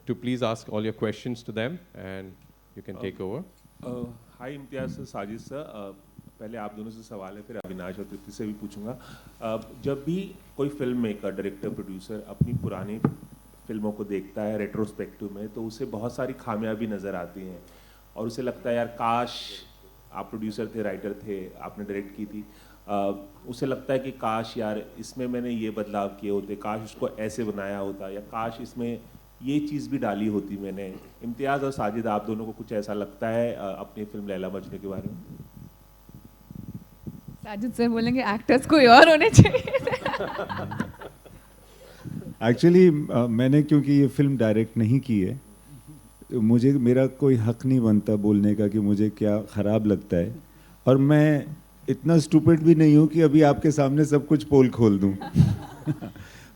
to please ask all your questions to them and you can take over. Hi Imtiaz sir, Sajid sir, पहले आप दोनों से सवाल है, फिर अविनाश और तृप्ति से भी पूछूंगा। जब भी कोई फिल्म मेकर, डायरेक्टर, प्रोड्यूसर अपनी पुरानी फिल्मों को देखता है रेट्रोस्पेक्टिव में, तो उसे बहुत सारी खामियां भी नज़र आती हैं और उसे लगता है यार काश आप प्रोड्यूसर थे, राइटर थे, आपने डायरेक्ट की थी, उसे लगता है कि काश यार इसमें मैंने ये बदलाव किए होते, काश उसको ऐसे बनाया होता, या काश इसमें ये चीज़ भी डाली होती मैंने। इम्तियाज़ और साजिद, आप दोनों को कुछ ऐसा लगता है अपनी फिल्म लैला मजनू के बारे में? साजिद सर बोलेंगे एक्टर्स कोई और होने चाहिए। एक्चुअली मैंने क्योंकि ये फिल्म डायरेक्ट नहीं की है, तो मुझे मेरा कोई हक नहीं बनता बोलने का कि मुझे क्या ख़राब लगता है, और मैं इतना स्टूपिड भी नहीं हूँ कि अभी आपके सामने सब कुछ पोल खोल दूँ।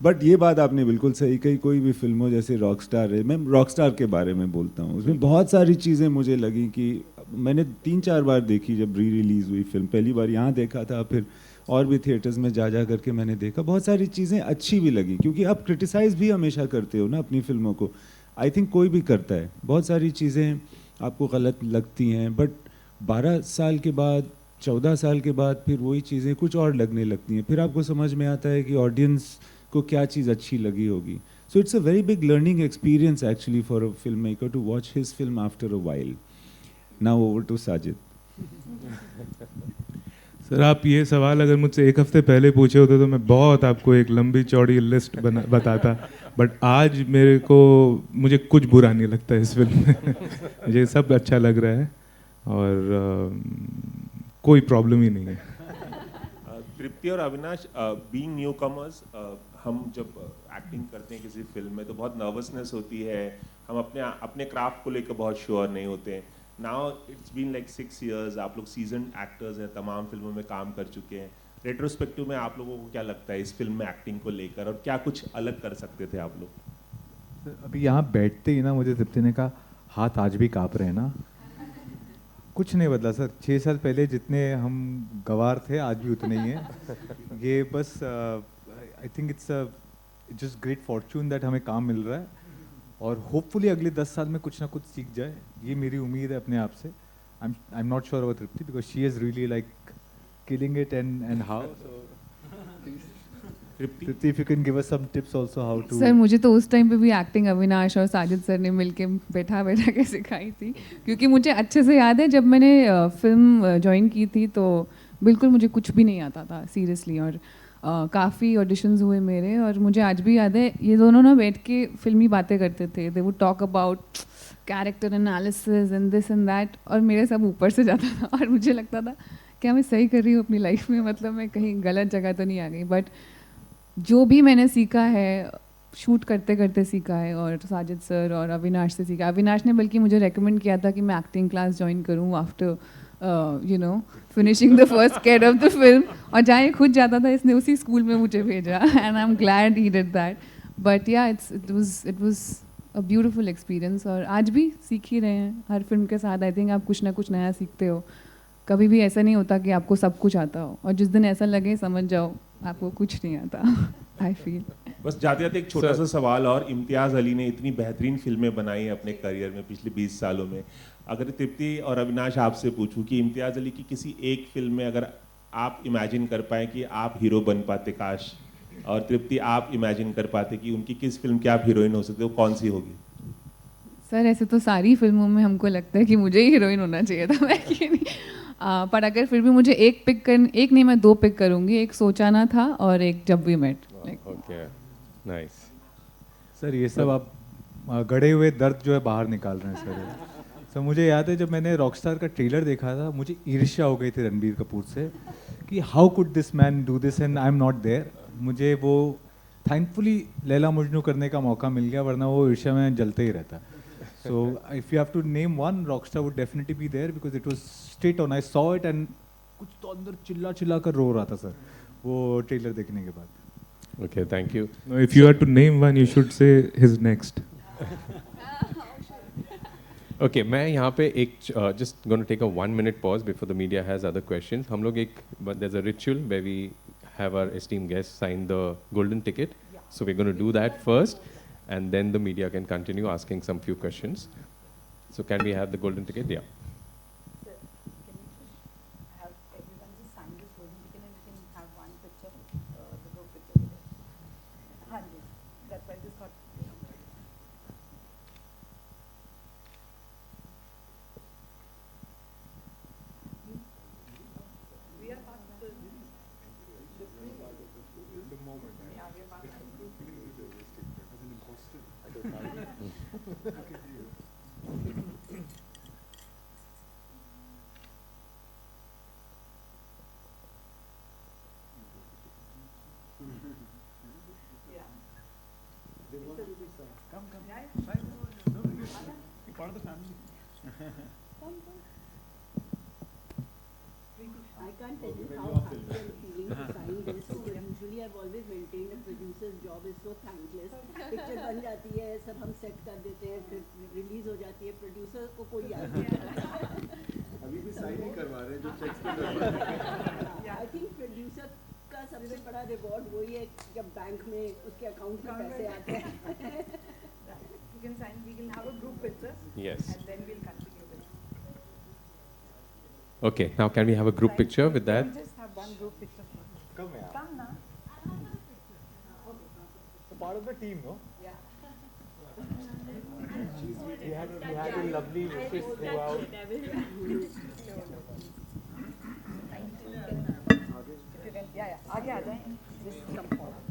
बट ये बात आपने बिल्कुल सही कही, कोई भी फिल्म हो, जैसे रॉकस्टार है, मैं रॉकस्टार के बारे में बोलता हूँ, उसमें बहुत सारी चीज़ें मुझे लगी कि मैंने 3-4 बार देखी। जब री रिलीज़ हुई फिल्म, पहली बार यहाँ देखा था, फिर और भी थिएटर्स में जा करके मैंने देखा, बहुत सारी चीज़ें अच्छी भी लगी, क्योंकि आप क्रिटिसाइज़ भी हमेशा करते हो ना अपनी फिल्मों को, आई थिंक कोई भी करता है, बहुत सारी चीज़ें आपको गलत लगती हैं, बट 12 साल के बाद, 14 साल के बाद फिर वही चीज़ें कुछ और लगने लगती हैं, फिर आपको समझ में आता है कि ऑडियंस को क्या चीज़ अच्छी लगी होगी। So it's a very big learning experience actually for a film maker to watch his film after a while. Now over to Sajid. Sir, आप ये सवाल अगर मुझसे एक हफ्ते पहले पूछे होते तो मैं बहुत आपको एक लंबी चौड़ी लिस्ट बताता, बट आज मुझे कुछ बुरा नहीं लगता इस फिल्म में। मुझे सब अच्छा लग रहा है और कोई प्रॉब्लम ही नहीं है। तृप्ति और अविनाश, बीइंग न्यू कमर्स, हम जब एक्टिंग करते हैं किसी फिल्म में तो बहुत नर्वसनेस होती है, हम अपने क्राफ्ट को लेकर बहुत श्योर नहीं होते हैं। Now it's been like 6 years, आप लोग सीजन एक्टर्स हैं, तमाम फिल्मों में काम कर चुके हैं। रेट्रोस्पेक्टिव में आप लोगों को क्या लगता है इस फिल्म में एक्टिंग को लेकर, और क्या कुछ अलग कर सकते थे आप लोग? अभी यहाँ बैठते ही ना मुझे तृप्ति ने कहा हाथ आज भी काँप रहे हैं ना। कुछ नहीं बदला सर, 6 साल पहले जितने हम गवार थे आज भी उतने ही हैं। ये बस I think it's just great Fortune that हमें काम मिल रहा है, और होपफुली अगले 10 साल में कुछ ना कुछ सीख जाए, ये मेरी उम्मीद है अपने आप से। आई am not sure about Tripti because she is really like killing it and how. So Tripti, if you can give us some tips also how to. Sir, मुझे तो उस टाइम पे भी एक्टिंग अविनाश और साजिद सर ने मिलके बैठा के सिखाई थी, क्योंकि मुझे अच्छे से याद है जब मैंने फिल्म ज्वाइन की थी तो बिल्कुल मुझे कुछ भी नहीं आता था सीरियसली, और काफ़ी ऑडिशंस हुए मेरे, और मुझे आज भी याद है ये दोनों ना बैठ के फिल्मी बातें करते थे। They would talk about character analysis and this and that, और मेरे सब ऊपर से जाता था और मुझे लगता था क्या मैं सही कर रही हूँ अपनी लाइफ में, मतलब मैं कहीं गलत जगह तो नहीं आ गई। बट जो भी मैंने सीखा है शूट करते करते सीखा है, और साजिद सर और अविनाश से सीखा। अविनाश ने बल्कि मुझे रेकमेंड किया था कि मैं एक्टिंग क्लास ज्वाइन करूँ after you know finishing the first scared of the film, और जहाँ ये खुद जाता था इसने उसी स्कूल में मुझे भेजा, and I am glad he did that. But yeah it was a beautiful experience, और आज भी सीख ही रहे हैं हर फिल्म के साथ। आई थिंक आप कुछ ना कुछ नया सीखते हो, कभी भी ऐसा नहीं होता कि आपको सब कुछ आता हो, और जिस दिन ऐसा लगे समझ जाओ आपको कुछ नहीं आता। आई फील बस जाते जाते एक छोटा सा सवाल, और इम्तियाज़ अली ने इतनी बेहतरीन फिल्में बनाई हैं अपने करियर में पिछले 20 सालों में, अगर तृप्ति और अविनाश आपसे पूछूं कि इम्तियाज़ अली की किसी एक फिल्म में अगर आप इमेजिन कर पाएँ कि आप हीरो बन पाते काश, और तृप्ति आप इमेजिन कर पाते कि उनकी किस फिल्म की आप हीरोइन हो सकते हो, कौन सी होगी? सर, ऐसे तो सारी फिल्मों में हमको लगता है कि मुझे ही हीरोइन होना चाहिए था, मैं कि नहीं। पर अगर फिर भी मुझे एक नहीं मैं 2 पिक करूँगी, एक सोचाना था और एक जब we met. Okay, nice. Sir ये सब आप गड़े हुए दर्द जो है बाहर निकाल रहे हैं सर। सर मुझे याद है जब मैंने रॉकस्टार का ट्रेलर देखा था, मुझे ईर्ष्या हो गई थी रणबीर कपूर से कि how could this man do this and I am not there. मुझे वो थैंकफुली लैला मजनू करने का मौका मिल गया, वरना वो ईर्ष्या में जलते ही रहता। So if you have to name one, Rockstar would definitely be there because it was straight on. I saw it and कुछ तो अंदर चिल्ला कर रो रहा था सर वो ट्रेलर देखने के बाद। Okay, thank you. No, if you had to name one, you should say his next. Okay, मैं यहाँ पे एक just going to take a 1-minute pause before the media has other questions. हम लोग but there's a ritual where we have our esteemed guests sign the golden ticket. So we're going to do that first. and then the media can continue asking some few questions. So can we have the golden ticket? Yeah. Sir, can we just have everyone just sign this golden ticket and we can have one picture, the group picture with it? हाँ जी, that's why I just thought. We are past the moment. Yeah, we are past I can't tell you how happy I'm feeling to sign this. Usually I've always maintained a producer's job is so thankless. Picture बन जाती है, सब हम set कर देते हैं, फिर release हो जाती है, प्रोड्यूसर को कोई याद नहीं आता। अभी भी साइन नहीं करवा रहे जो चेक्स पे करवा रहे। I think प्रोड्यूसर का सबसे बड़ा रिवॉर्ड वही है जब बैंक में उसके अकाउंट में पैसे आते हैं। You can sign, we can have a group picture. Yes. And then we'll continue with. Okay, now can we have a group Sign. picture with that? We can just have one group picture. Come now. So part of the team, no? Yeah. We had a lovely wishes throughout. Yeah, आगे आ जाए. Just come forward.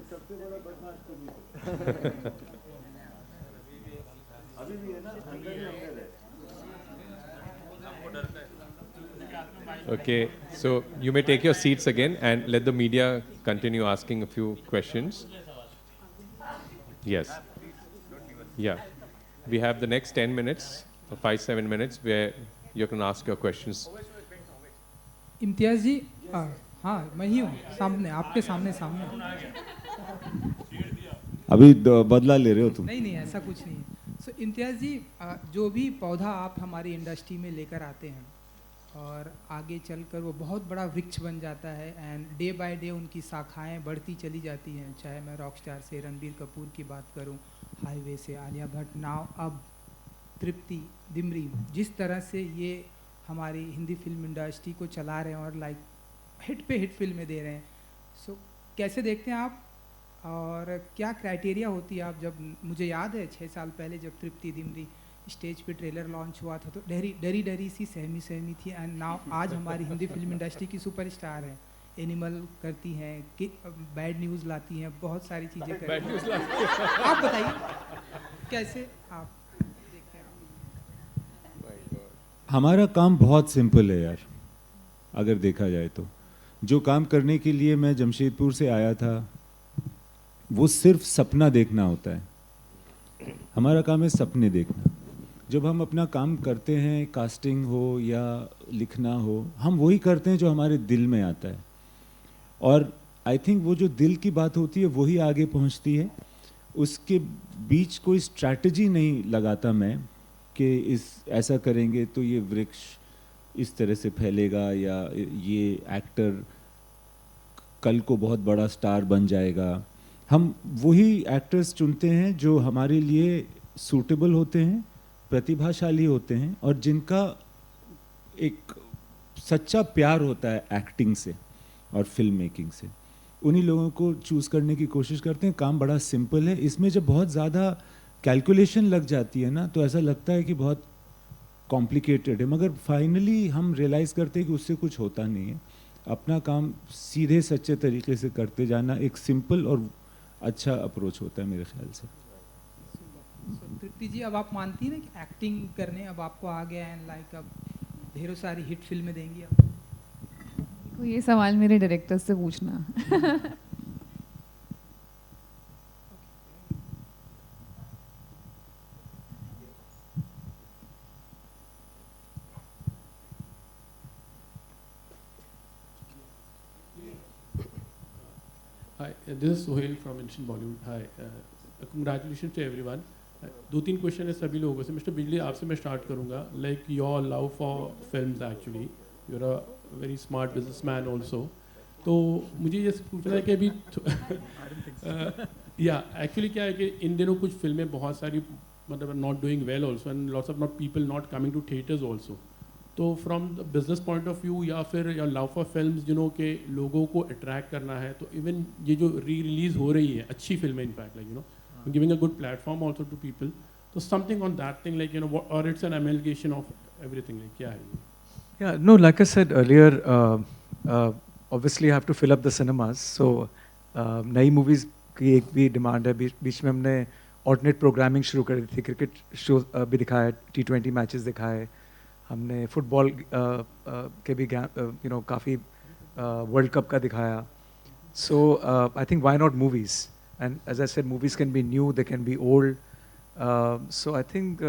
सबसे बड़ा बदमाश तो नहीं अभी भी है ना अंदर ही अंदर है। Okay, so you may take your seats again and let the media continue asking a few questions. Yes. Yeah. We have the next 10 minutes, or 5-7 minutes, where you can ask your questions. इम्तियाज़ जी हाँ मैं ही हूँ सामने आपके सामने अभी बदला ले रहे हो तुम? नहीं ऐसा कुछ नहीं सो इम्तियाज़ जी जो भी पौधा आप हमारी इंडस्ट्री में लेकर आते हैं और आगे चलकर वो बहुत बड़ा वृक्ष बन जाता है एंड डे बाय डे उनकी शाखाएं बढ़ती चली जाती हैं, चाहे मैं रॉकस्टार से रणबीर कपूर की बात करूं, हाईवे से आलिया भट्ट, नाव अब तृप्ति दिमरी, जिस तरह से ये हमारी हिंदी फिल्म इंडस्ट्री को चला रहे हैं और लाइक हिट पे हिट फिल्में दे रहे हैं। सो कैसे देखते हैं आप और क्या क्राइटेरिया होती है आप जब, मुझे याद है 6 साल पहले जब तृप्ति दिमरी स्टेज पे ट्रेलर लॉन्च हुआ था तो डरी सी सहमी थी एंड नाउ आज हमारी हिंदी फिल्म इंडस्ट्री की सुपरस्टार है, एनिमल करती हैं, बैड न्यूज़ लाती हैं, बहुत सारी चीज़ें करती हैं। आप बताइए कैसे आप देखते हैं? हमारा काम बहुत सिंपल है यार, अगर देखा जाए तो जो काम करने के लिए मैं जमशेदपुर से आया था वो सिर्फ सपना देखना होता है। हमारा काम है सपने देखना। जब हम अपना काम करते हैं, कास्टिंग हो या लिखना हो, हम वही करते हैं जो हमारे दिल में आता है और आई थिंक वो जो दिल की बात होती है वही आगे पहुंचती है। उसके बीच कोई स्ट्रैटेजी नहीं लगाता मैं कि ऐसा करेंगे तो ये वृक्ष इस तरह से फैलेगा या ये एक्टर कल को बहुत बड़ा स्टार बन जाएगा। हम वही एक्टर्स चुनते हैं जो हमारे लिए सूटेबल होते हैं, प्रतिभाशाली होते हैं और जिनका एक सच्चा प्यार होता है एक्टिंग से और फिल्म मेकिंग से। उन्हीं लोगों को चूज़ करने की कोशिश करते हैं। काम बड़ा सिंपल है। इसमें जब बहुत ज़्यादा कैलकुलेशन लग जाती है ना तो ऐसा लगता है कि बहुत कॉम्प्लिकेटेड है, मगर फाइनली हम रियलाइज़ करते हैं कि उससे कुछ होता नहीं है। अपना काम सीधे सच्चे तरीके से करते जाना एक सिंपल और अच्छा अप्रोच होता है मेरे ख्याल से। तृप्ति जी अब आप मानती हैं ना कि एक्टिंग करने अब आपको आ गया है, लाइक अब ढेरों सारी हिट फिल्में देंगी आप? ये सवाल मेरे डायरेक्टर से पूछना। Hi, this is Sohail from Instant Bollywood. Hi, congratulations to everyone. दो तीन क्वेश्चन है सभी लोगों से. मिस्टर बिजली, आपसे मैं स्टार्ट करूँगा. Like your love for films actually, you are a very smart businessman also. तो मुझे ये पूछना है कि अभी या एक्चुअली क्या है कि इन दिनों कुछ फिल्में बहुत सारी मतलब not doing well also, and lots of not people not coming to theatres also. तो from the business point of view या फिर या लव फॉर फिल्म्स जिन्हों के लोगों को अट्रैक्ट करना है, तो इवन ये जो री रिलीज़ हो रही है अच्छी फिल्में, in fact like giving a good platform also to people, so something on that thing, like or it's an amalgamation of everything, like kya hai ye? Yeah, no, like I said earlier, obviously I have to fill up the cinemas, so नई movies की एक भी demand है. बीच में हमने alternate programming शुरू कर दी थी. क्रिकेट शो भी दिखाया, T20 मैचेस दिखाए हमने, फुटबॉल के भी काफ़ी वर्ल्ड कप का दिखाया. So I think why not movies? And as I said, movies can be new, they can be old. So I think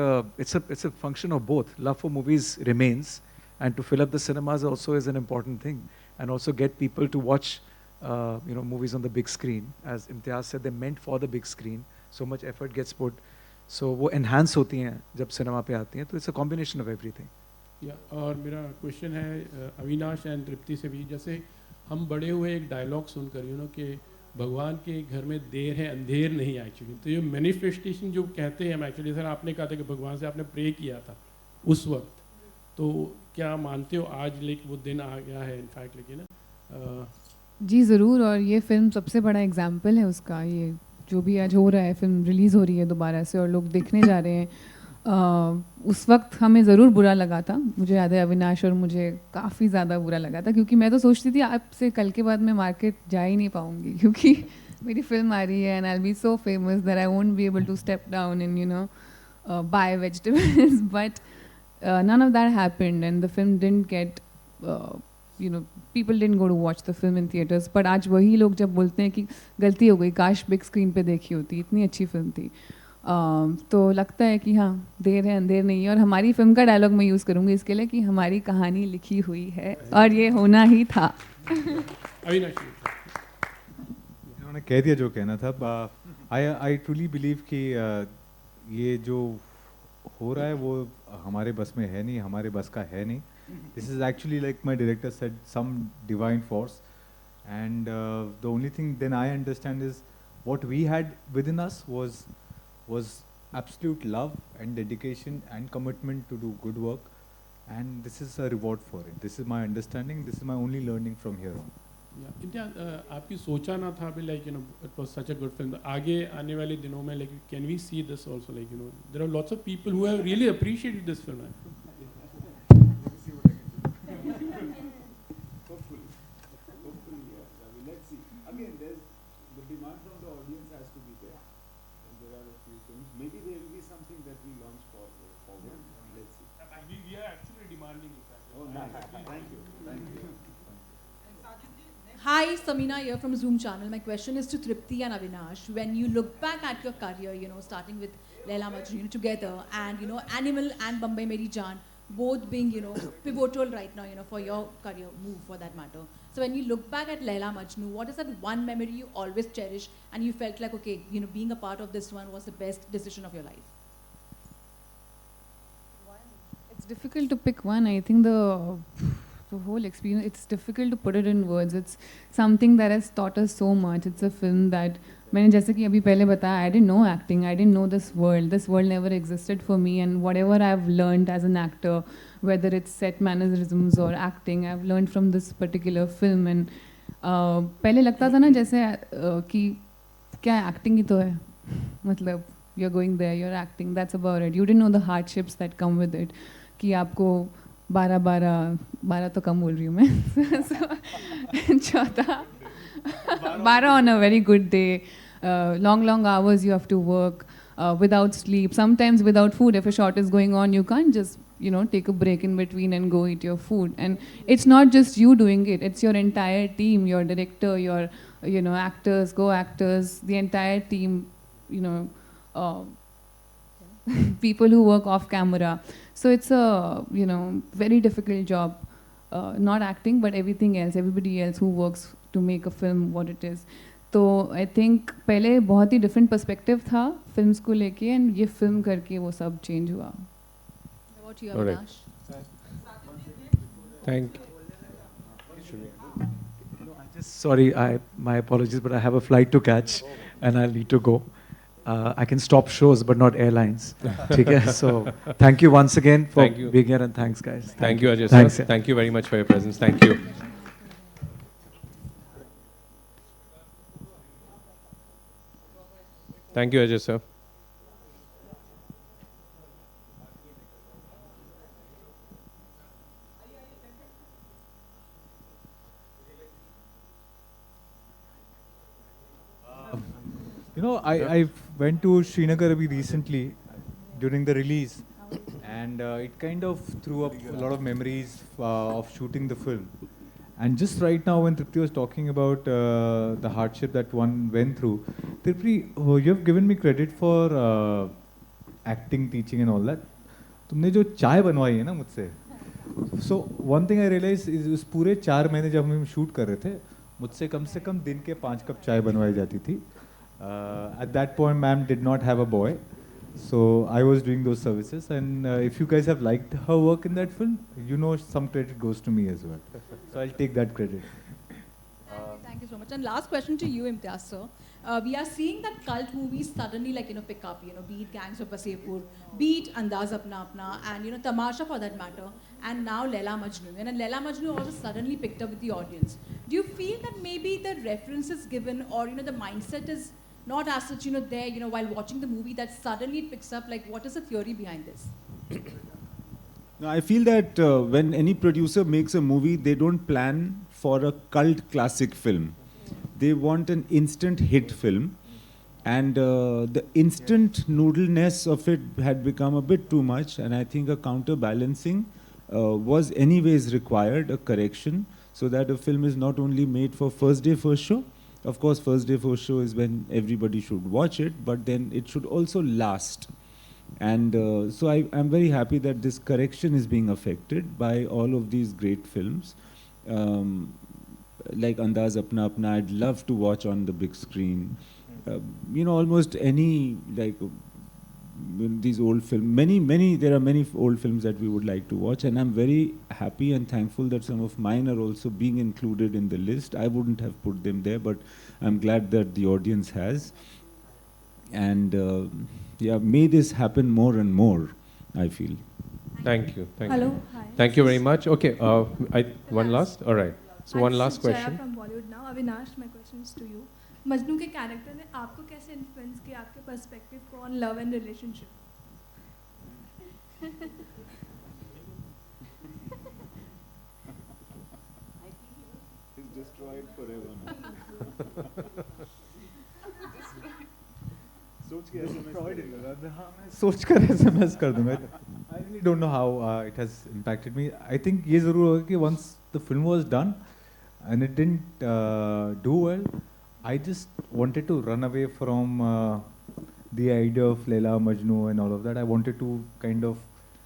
it's a function of both. Love for movies remains, and to fill up the cinemas also is an important thing, and also get people to watch movies on the big screen. As Imtiaz said, they're meant for the big screen. So much effort gets put. So वो enhance होती हैं जब cinema पे आती हैं. तो it's a combination of everything. और मेरा क्वेश्चन है अविनाश एंड तृप्ति से भी. जैसे हम बड़े हुए एक डायलॉग सुनकर कि भगवान के घर में देर है अंधेर नहीं एक्चुअली, तो ये मैनिफेस्टेशन जो कहते हैं हम एक्चुअली, सर आपने कहा था कि भगवान से आपने प्रे किया था उस वक्त, तो क्या मानते हो आज लाइक वो दिन आ गया है इनफैक्ट, लेकिन जी ज़रूर. और ये फिल्म सबसे बड़ा एग्जाम्पल है उसका. ये जो भी आज हो रहा है, फिल्म रिलीज़ हो रही है दोबारा से और लोग देखने जा रहे हैं. उस वक्त हमें ज़रूर बुरा लगा था. मुझे याद है अविनाश और मुझे काफ़ी ज़्यादा बुरा लगा था, क्योंकि मैं तो सोचती थी आपसे कल के बाद मैं मार्केट जा ही नहीं पाऊँगी, क्योंकि मेरी फिल्म आ रही है and I will be so famous that I won't be able to step down and buy vegetables. But none of that happened, and the film didn't get people didn't go to watch the film in theaters. But आज वही लोग जब बोलते हैं कि गलती हो गई, काश बिग स्क्रीन पे देखी होती, इतनी अच्छी फिल्म थी. तो लगता है कि हाँ, देर है अंधेर नहीं है. और हमारी फिल्म का डायलॉग मैं यूज़ करूँगी इसके लिए कि हमारी कहानी लिखी हुई है और ये होना ही था. उन्होंने कह दिया जो कहना था. आई ट्रूली बिलीव कि ये जो हो रहा है वो हमारे बस में है नहीं, हमारे बस का है नहीं. This is actually like my director said, some divine force. And the only thing then I understand is what we had within us was absolute love and dedication and commitment to do good work, and this is a reward for it. This is my understanding, this is my only learning from here on. आपकी सोचा ना था अभी like it was such a good film. आगे आने वाले दिनों में like can we see this also, like there are lots of people who have really appreciated this film. Maybe there will be something that we launch forward. Let's see. We are actually demanding it. Oh, nice. Thank you. Thank you. Hi, Samina here from Zoom channel. My question is to Tripti and Avinash. When you look back at your career, starting with Laila Majnun together, and Animal and Bombay Meri Jaan, both being pivotal right now, for your career move for that matter. So when you look back at Laila Majnun, what is that one memory you always cherish and you felt like, okay, being a part of this one was the best decision of your life? It's difficult to pick one. I think the whole experience, it's difficult to put it in words. It's something that has taught us so much. It's a film that, मैंने जैसे कि अभी पहले बताया, I didn't know acting, I didn't know this world never existed for me, and whatever I've learned as an actor, whether it's set mannerisms or acting, I've learned from this particular film. And पहले लगता था ना जैसे कि क्या acting ही तो है, मतलब you're going there, you're acting, that's about it. You didn't know the hardships that come with it, कि आपको 12 तो कम बोल रही हूँ मैं 12 on a very good day, long hours you have to work without sleep, sometimes without food. If a shot is going on, you can't just take a break in between and go eat your food. And it's not just you doing it, it's your entire team, your director, your actors, co-actors, the entire team, people who work off camera. So it's a very difficult job, not acting but everything else, everybody else who works to make a film what it is. तो I think पहले बहुत ही different perspective था films को लेके, and ये film करके वो सब चेंज हुआ. What you, Alright. Avinash? Thank Sorry, my apologies, but I have a flight to catch and I'll need to go. I can stop shows, but not airlines. ठीक है? So thank you once again for Thank you. being here, and thanks, guys. Thank you, Ajay Thanks, sir. yeah. Thank you very much for your presence. Thank you. Thank you, Ajay sir. You know, I went to Srinagar recently during the release, and it kind of threw up a lot of memories of shooting the film. And just right now, when Tripti was talking about the hardship that one went through, Tripti, you have given me credit for acting, teaching, and all that. तुमने जो चाय बनवाई है ना मुझसे, so one thing I realized is उस पूरे 4 महीने जब हम शूट कर रहे थे, मुझसे कम से कम दिन के 5 कप चाय बनवाई जाती थी. At that point, ma'am did not have a boy, so I was doing those services. And if you guys have liked her work in that film, you know some credit goes to me as well. So I'll take that credit. Thank you so much. And last question to you, Imtiaz sir. We are seeing that cult movies suddenly pick up, be it Gangs of Wasseypur, be it Andaz Apna Apna, and Tamasha for that matter, and now Laila Majnu. And Laila Majnu also suddenly picked up with the audience. Do you feel that maybe the references given, or the mindset is not as such, there, while watching the movie, that suddenly it picks up? Like, what is the theory behind this? No, I feel that when any producer makes a movie, they don't plan for a cult classic film. They want an instant hit film. And the instant noodleness of it had become a bit too much. And I think a counterbalancing was anyways required, a correction, so that a film is not only made for first day, first show. Of course, first day, first show is when everybody should watch it, but then it should also last. And so I'm very happy that this correction is being affected by all of these great films. Like Andaz Apna Apna, I'd love to watch on the big screen. Almost any, these old films, there are many old films that we would like to watch, and I'm very happy and thankful that some of mine are also being included in the list. I wouldn't have put them there, but I'm glad that the audience has. And yeah, may this happen more and more, I feel. Thank you. Thank Hello. you. Hi. Thank you very much. Okay, one last? All right. So one last Jaya question. from Bollywood now. Avinash, my question is to you. Majnu के character ने आपको कैसे influence किया, आपके perspective को on love and relationship? It's destroyed forever now. सोच कर SMS कर दूंगा. I really don't know how it has impacted me. I think ये ज़रूर होगा कि once the film was done and it didn't do well, I just wanted to run away from the idea of Laila Majnu and all of that. I wanted to kind of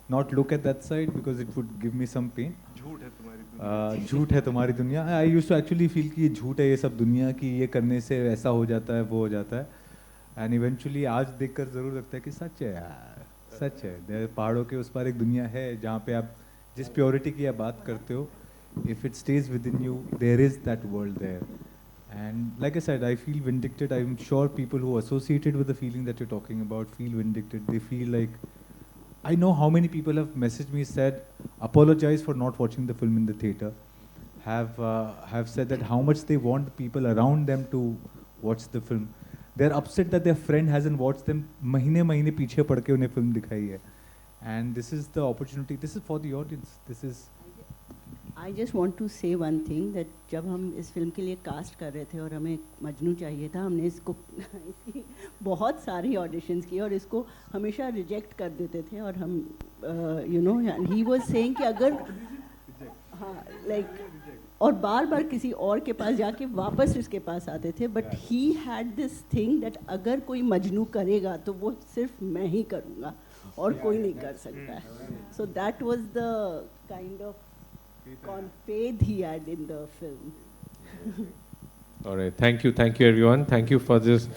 not look at that side because it would give me some pain. झूठ है तुम्हारी दुनिया. I used to actually feel कि ये झूठ है ये सब दुनिया की, ये करने से ऐसा हो जाता है वो हो जाता है. And eventually आज देखकर ज़रूर लगता है कि सच है यार, सच है. पहाड़ों के उस पार एक दुनिया है जहाँ पे आप जिस प्योरिटी की आप बात करते हो, if it stays within you, there is that world there. And like I said, I feel vindicted. I'm sure people who are associated with the feeling that you're talking about feel vindicted. They feel like, I know how many people have messaged me, said, apologize for not watching the film in the theater. Have said that how much they want the people around them to watch the film. They're upset that their friend hasn't watched them. महीने पीछे पड़ के उन्हें film दिखाई है. And this is the opportunity. This is for the audience. This is. I just want to say one thing that जब हम इस फिल्म के लिए कास्ट कर रहे थे और हमें मजनू चाहिए था, हमने इसकी बहुत सारी ऑडिशंस की और इसको हमेशा रिजेक्ट कर देते थे. और हम he was saying कि अगर हाँ और बार बार किसी और के पास जाके वापस इसके पास आते थे. But he had this thing that अगर कोई मजनू करेगा तो वो सिर्फ मैं ही करूँगा और कोई नहीं कर सकता है. So that was the kind of faith he had in the film. All right. Thank you. Thank you, everyone. Thank you for this.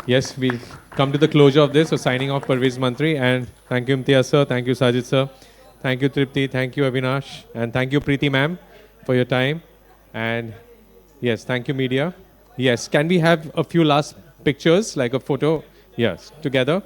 Yes, we've come to the closure of this. So signing off, Parvez Mantri. And thank you, Imtiaz sir. Thank you, Sajid sir. Thank you, Tripti. Thank you, Avinash. And thank you, Preeti ma'am, for your time. And yes, thank you, media. Yes, can we have a few last pictures, like a photo? Yes, together.